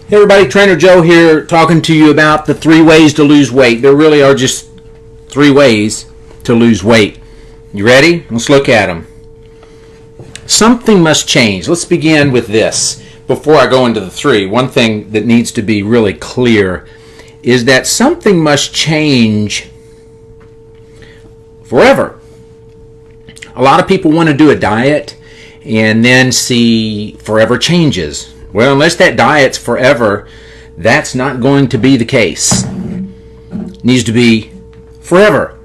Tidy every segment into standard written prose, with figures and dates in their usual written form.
Hey everybody, Trainer Joe here talking to you about the 3 ways to lose weight. There really are just 3 ways to lose weight. You ready? Let's look at them. Something must change. Let's begin with this. Before I go into the 3, one thing that needs to be really clear is that something must change forever. A lot of people want to do a diet and then see forever changes. Well, unless that diet's forever, that's not going to be the case. It needs to be forever.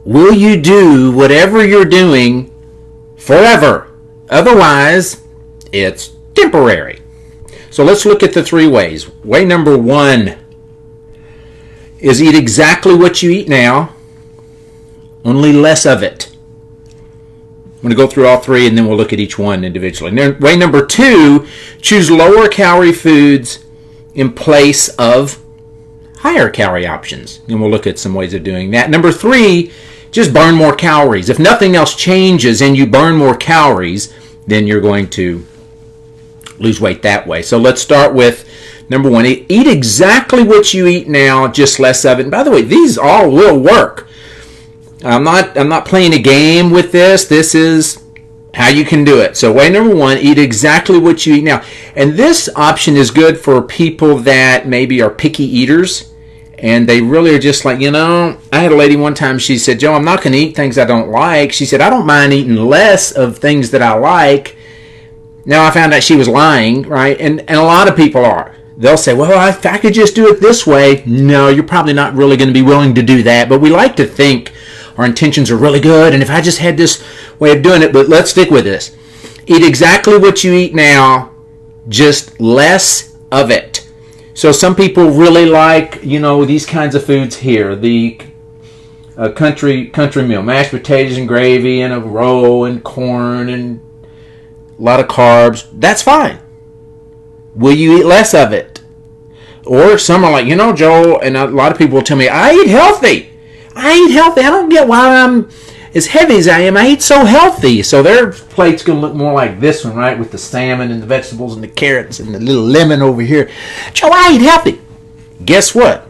Will you do whatever you're doing forever? Otherwise, it's temporary. So let's look at the 3 ways. Way number 1 is eat exactly what you eat now, only less of it. I'm going to go through all 3 and then we'll look at each one individually. Way number 2, choose lower calorie foods in place of higher calorie options. And we'll look at some ways of doing that. Number 3, just burn more calories. If nothing else changes and you burn more calories, then you're going to lose weight that way. So let's start with number 1. Eat exactly what you eat now, just less of it. And by the way, these all will work. I'm not playing a game with this. This is how you can do it. So way number 1, eat exactly what you eat now. And this option is good for people that maybe are picky eaters and they really are just like, I had a lady one time, she said, Joe, I'm not going to eat things I don't like. She said, I don't mind eating less of things that I like. Now I found out she was lying, right? And a lot of people are. They'll say, well, if I could just do it this way. No, you're probably not really going to be willing to do that. But we like to think our intentions are really good, and if I just had this way of doing it, but let's stick with this. Eat exactly what you eat now, just less of it. So some people really like, these kinds of foods here. The country meal, mashed potatoes and gravy and a roll and corn and a lot of carbs. That's fine. Will you eat less of it? Or some are like, Joel, and a lot of people will tell me, I eat healthy. I don't get why I'm as heavy as I am. I eat so healthy. So their plate's going to look more like this one, right? With the salmon and the vegetables and the carrots and the little lemon over here. Joe, I eat healthy. Guess what?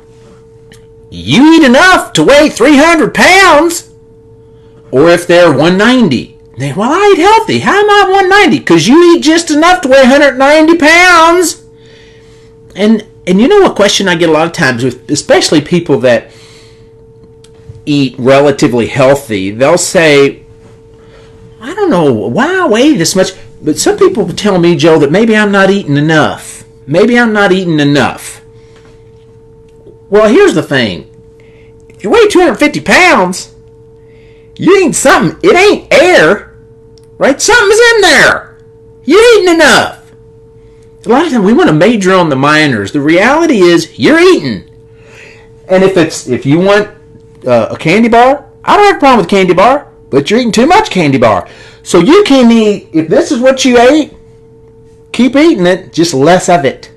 You eat enough to weigh 300 pounds. Or if they're 190. Well, I eat healthy. How am I 190? Because you eat just enough to weigh 190 pounds. And you know a question I get a lot of times with especially people that eat relatively healthy, they'll say, I don't know why I weigh this much, but some people tell me, Joe, that maybe I'm not eating enough. Maybe I'm not eating enough. Well, here's the thing. If you weigh 250 pounds, you eating something. It ain't air, right? Something's in there. You're eating enough. A lot of times we want to major on the minors. The reality is you're eating. And if you want a candy bar, I don't have a problem with candy bar, but you're eating too much candy bar. So you can eat, if this is what you ate, keep eating it, just less of it.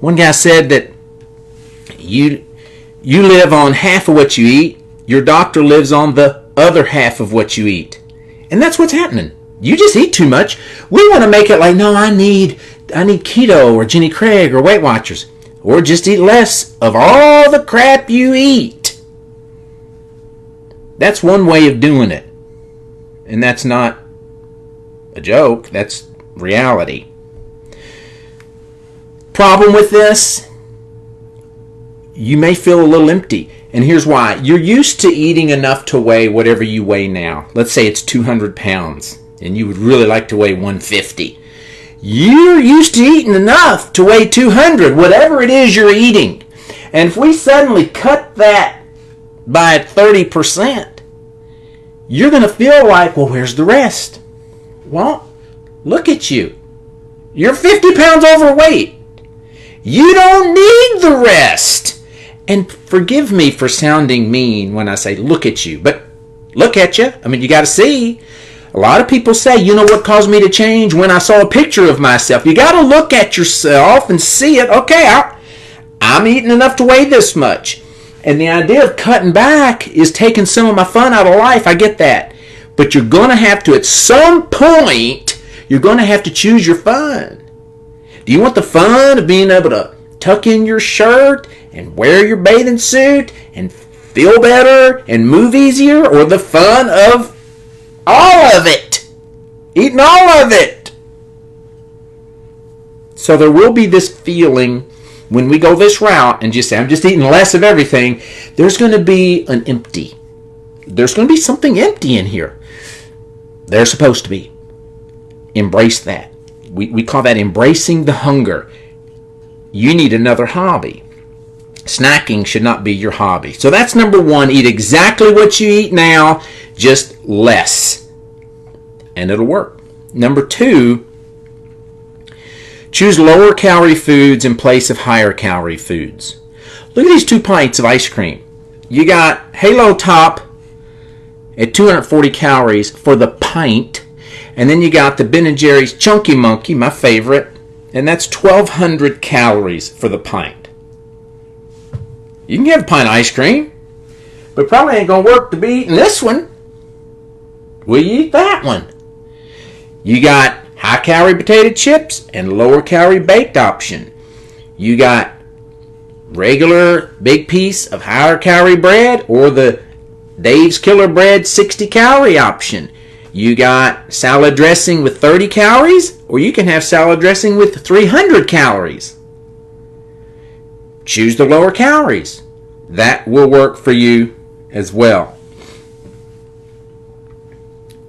One guy said that you live on half of what you eat, your doctor lives on the other half of what you eat. And that's what's happening. You just eat too much. We want to make it like, no, I need keto or Jenny Craig or Weight Watchers. Or just eat less of all the crap you eat. That's one way of doing it. And that's not a joke. That's reality. Problem with this, you may feel a little empty. And here's why. You're used to eating enough to weigh whatever you weigh now. Let's say it's 200 pounds. And you would really like to weigh 150. You're used to eating enough to weigh 200, whatever it is you're eating. And if we suddenly cut that by 30%, you're going to feel like, well, where's the rest? Well, look at you. You're 50 pounds overweight. You don't need the rest. And forgive me for sounding mean when I say look at you, but look at you. I mean, you got to see. A lot of people say, you know what caused me to change? When I saw a picture of myself. You got to look at yourself and see it. Okay, I'm eating enough to weigh this much. And the idea of cutting back is taking some of my fun out of life. I get that. But you're going to have to, at some point, you're going to have to choose your fun. Do you want the fun of being able to tuck in your shirt and wear your bathing suit and feel better and move easier, or the fun of all of it? Eating all of it. So there will be this feeling when we go this route and just say, I'm just eating less of everything. There's going to be an empty. There's going to be something empty in here. There's supposed to be. Embrace that. We call that embracing the hunger. You need another hobby. Snacking should not be your hobby. So that's number one. Eat exactly what you eat now, just less. And it'll work. Number two, choose lower calorie foods in place of higher calorie foods. Look at these 2 pints of ice cream. You got Halo Top at 240 calories for the pint. And then you got the Ben & Jerry's Chunky Monkey, my favorite. And that's 1,200 calories for the pint. You can get a pint of ice cream, but probably ain't going to work to be eating this one. Will you eat that one? You got high-calorie potato chips and lower-calorie baked option. You got regular big piece of higher-calorie bread or the Dave's Killer Bread 60-calorie option. You got salad dressing with 30 calories, or you can have salad dressing with 300 calories. Choose the lower calories. That will work for you as well.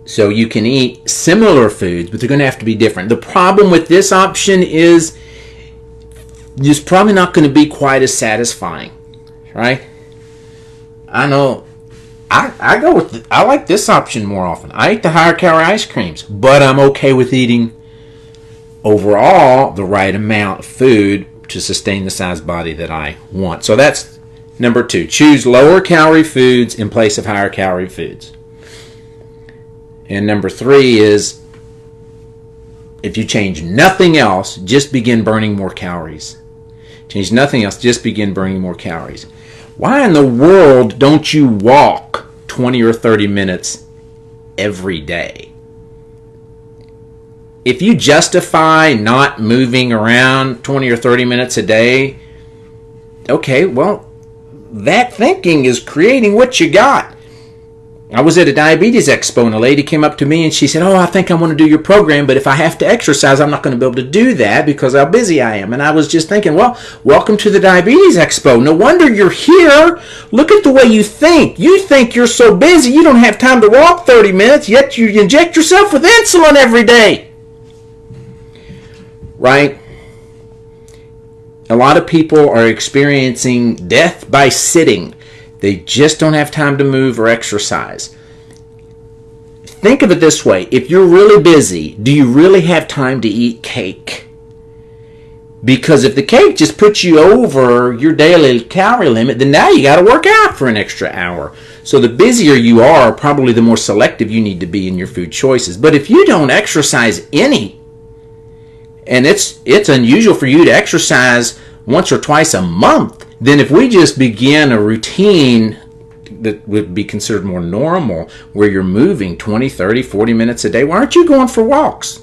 So you can eat similar foods, but they're going to have to be different. The problem with this option is it's probably not going to be quite as satisfying, right? I know. I like this option more often. I eat the higher calorie ice creams, but I'm okay with eating overall the right amount of food to sustain the size body that I want. So that's number two. Choose lower calorie foods in place of higher calorie foods. And number three is, if you change nothing else, just begin burning more calories. Change nothing else, just begin burning more calories. Why in the world don't you walk 20 or 30 minutes every day? If you justify not moving around 20 or 30 minutes a day, okay, well, that thinking is creating what you got. I was at a diabetes expo and a lady came up to me and she said, I think I want to do your program, but if I have to exercise, I'm not going to be able to do that because how busy I am. And I was just thinking, well, welcome to the diabetes expo. No wonder you're here. Look at the way you think. You think you're so busy you don't have time to walk 30 minutes, yet you inject yourself with insulin every day. Right? A lot of people are experiencing death by sitting. They just don't have time to move or exercise. Think of it this way. If you're really busy, do you really have time to eat cake? Because if the cake just puts you over your daily calorie limit, then now you got to work out for an extra hour. So the busier you are, probably the more selective you need to be in your food choices. But if you don't exercise any, and it's unusual for you to exercise once or twice a month, then if we just begin a routine that would be considered more normal, where you're moving 20, 30, 40 minutes a day, why aren't you going for walks?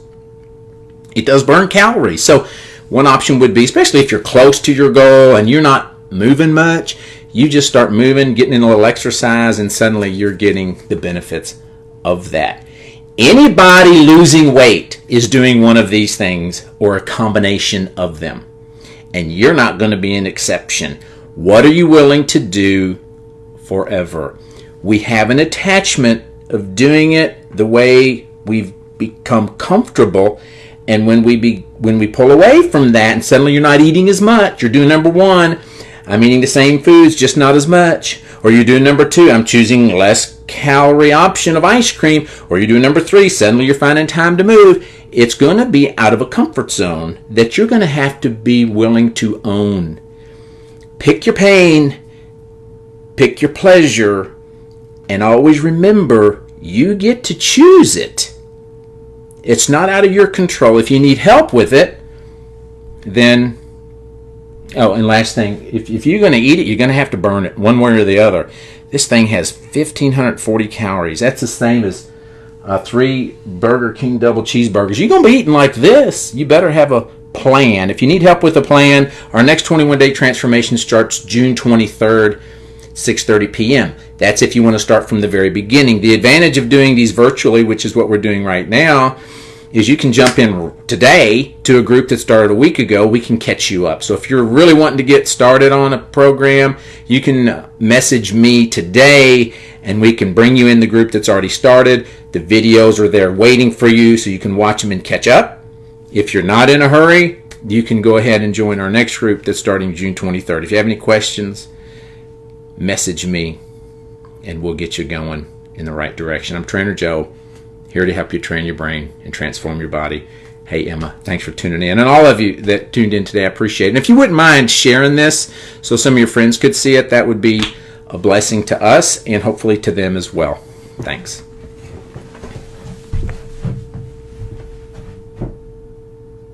It does burn calories. So one option would be, especially if you're close to your goal and you're not moving much, you just start moving, getting in a little exercise, and suddenly you're getting the benefits of that. Anybody losing weight is doing one of these things or a combination of them. And you're not going to be an exception. What are you willing to do forever? We have an attachment of doing it the way we've become comfortable. And when we pull away from that and suddenly you're not eating as much, you're doing number one, I'm eating the same foods, just not as much. Or you're doing number two, I'm choosing less calorie option of ice cream. Or you're doing number three, suddenly you're finding time to move. It's going to be out of a comfort zone that you're going to have to be willing to own. Pick your pain, pick your pleasure, and always remember you get to choose it. It's not out of your control. If you need help with it, then, and last thing, if you're going to eat it, you're going to have to burn it one way or the other. This thing has 1,540 calories. That's the same as 3 Burger King double cheeseburgers. You're going to be eating like this. You better have a plan. If you need help with a plan, our next 21-day transformation starts June 23rd, 6:30 p.m. That's if you want to start from the very beginning. The advantage of doing these virtually, which is what we're doing right now, is you can jump in today to a group that started a week ago. We can catch you up. So if you're really wanting to get started on a program, you can message me today and we can bring you in the group that's already started. The videos are there waiting for you so you can watch them and catch up. If you're not in a hurry, you can go ahead and join our next group that's starting June 23rd. If you have any questions, message me and we'll get you going in the right direction. I'm Trainer Joe, here to help you train your brain and transform your body. Hey, Emma, thanks for tuning in. And all of you that tuned in today, I appreciate it. And if you wouldn't mind sharing this so some of your friends could see it, that would be a blessing to us and hopefully to them as well. Thanks.